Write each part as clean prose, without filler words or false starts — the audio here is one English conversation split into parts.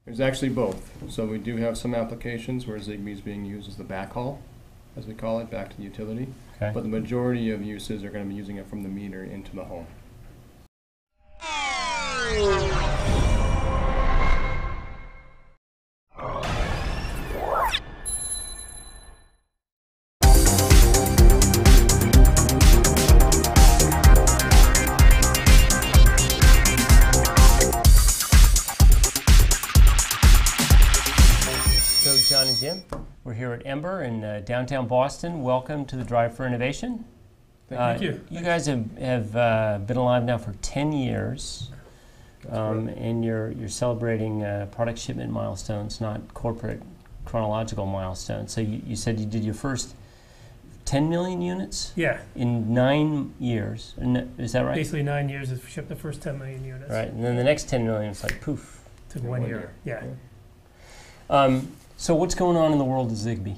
There's actually both. So we do have some applications where Zigbee is being used as the backhaul, as we call it, back to the utility. Okay. But the majority of uses are going to be using it from the meter into the home. So John and Jim, we're here at Ember in downtown Boston. Welcome to the Drive for Innovation. Thank you. You guys have been alive now for 10 years, and you're celebrating product shipment milestones, not corporate chronological milestones. So you said you did your first 10 million units? Yeah. In 9 years. Is that right? Basically 9 years to ship the first 10 million units. Right, and then the next 10 million is like poof. Took 1 year. Yeah. So what's going on in the world of Zigbee?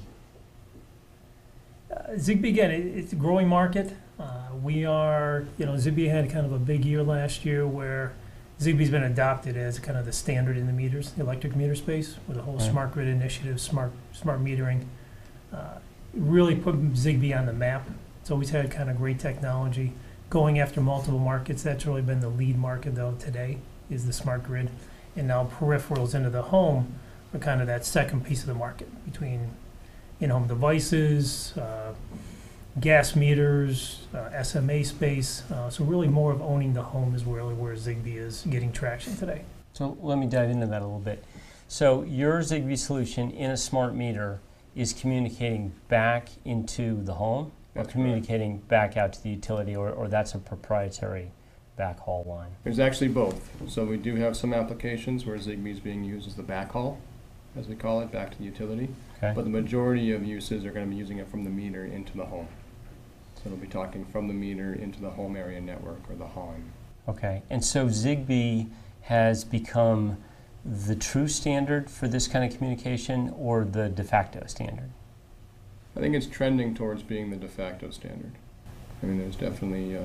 Zigbee, again, it's a growing market. Zigbee had kind of a big year last year where Zigbee's been adopted as kind of the standard in the meters, the electric meter space, with the whole smart grid initiative, smart metering. Really put Zigbee on the map. It's always had kind of great technology. Going after multiple markets, that's really been the lead market though today, is the smart grid. And now peripherals into the home are kind of that second piece of the market between in-home devices, gas meters, SMA space. So really more of owning the home is really where Zigbee is getting traction today. So let me dive into that a little bit. So your Zigbee solution in a smart meter is communicating back into the home, or communicating back out to the utility, or that's a proprietary backhaul line? There's actually both. So we do have some applications where Zigbee is being used as the backhaul, as we call it, back to the utility. Okay. But the majority of uses are going to be using it from the meter into the home. So it'll be talking from the meter into the home area network, or the HON. Okay, and so Zigbee has become the true standard for this kind of communication, or the de facto standard? I think it's trending towards being the de facto standard. I mean, there's definitely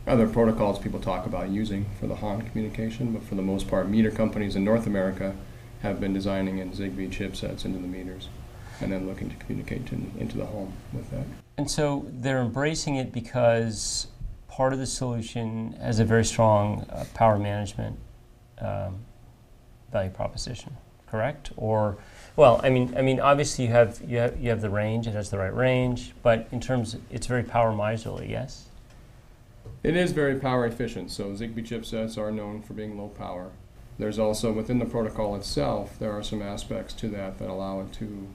other protocols people talk about using for the HON communication, but for the most part, meter companies in North America have been designing in Zigbee chipsets into the meters, and then looking to communicate into the home with that. And so they're embracing it because part of the solution has a very strong power management value proposition, correct? Or, well, I mean, obviously you have the range; it has the right range, but in terms, it's very power miserly, yes. It is very power efficient. So Zigbee chipsets are known for being low power. There's also, within the protocol itself, there are some aspects to that allow it to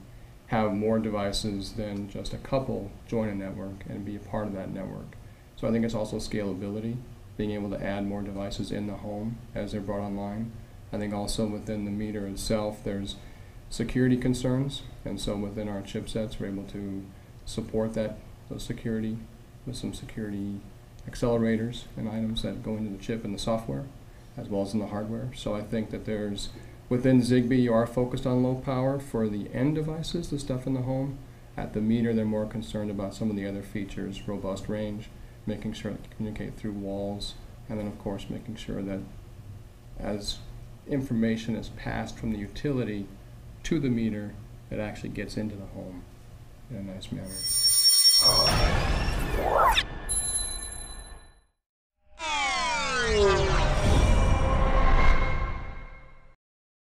have more devices than just a couple join a network and be a part of that network. So I think it's also scalability, being able to add more devices in the home as they're brought online. I think also within the meter itself, there's security concerns, and so within our chipsets, we're able to support those security with some security accelerators and items that go into the chip and the software, as well as in the hardware. So I think that there's, within Zigbee, you are focused on low power for the end devices, the stuff in the home. At the meter, they're more concerned about some of the other features, robust range, making sure it can communicate through walls, and then of course making sure that as information is passed from the utility to the meter, it actually gets into the home in a nice manner.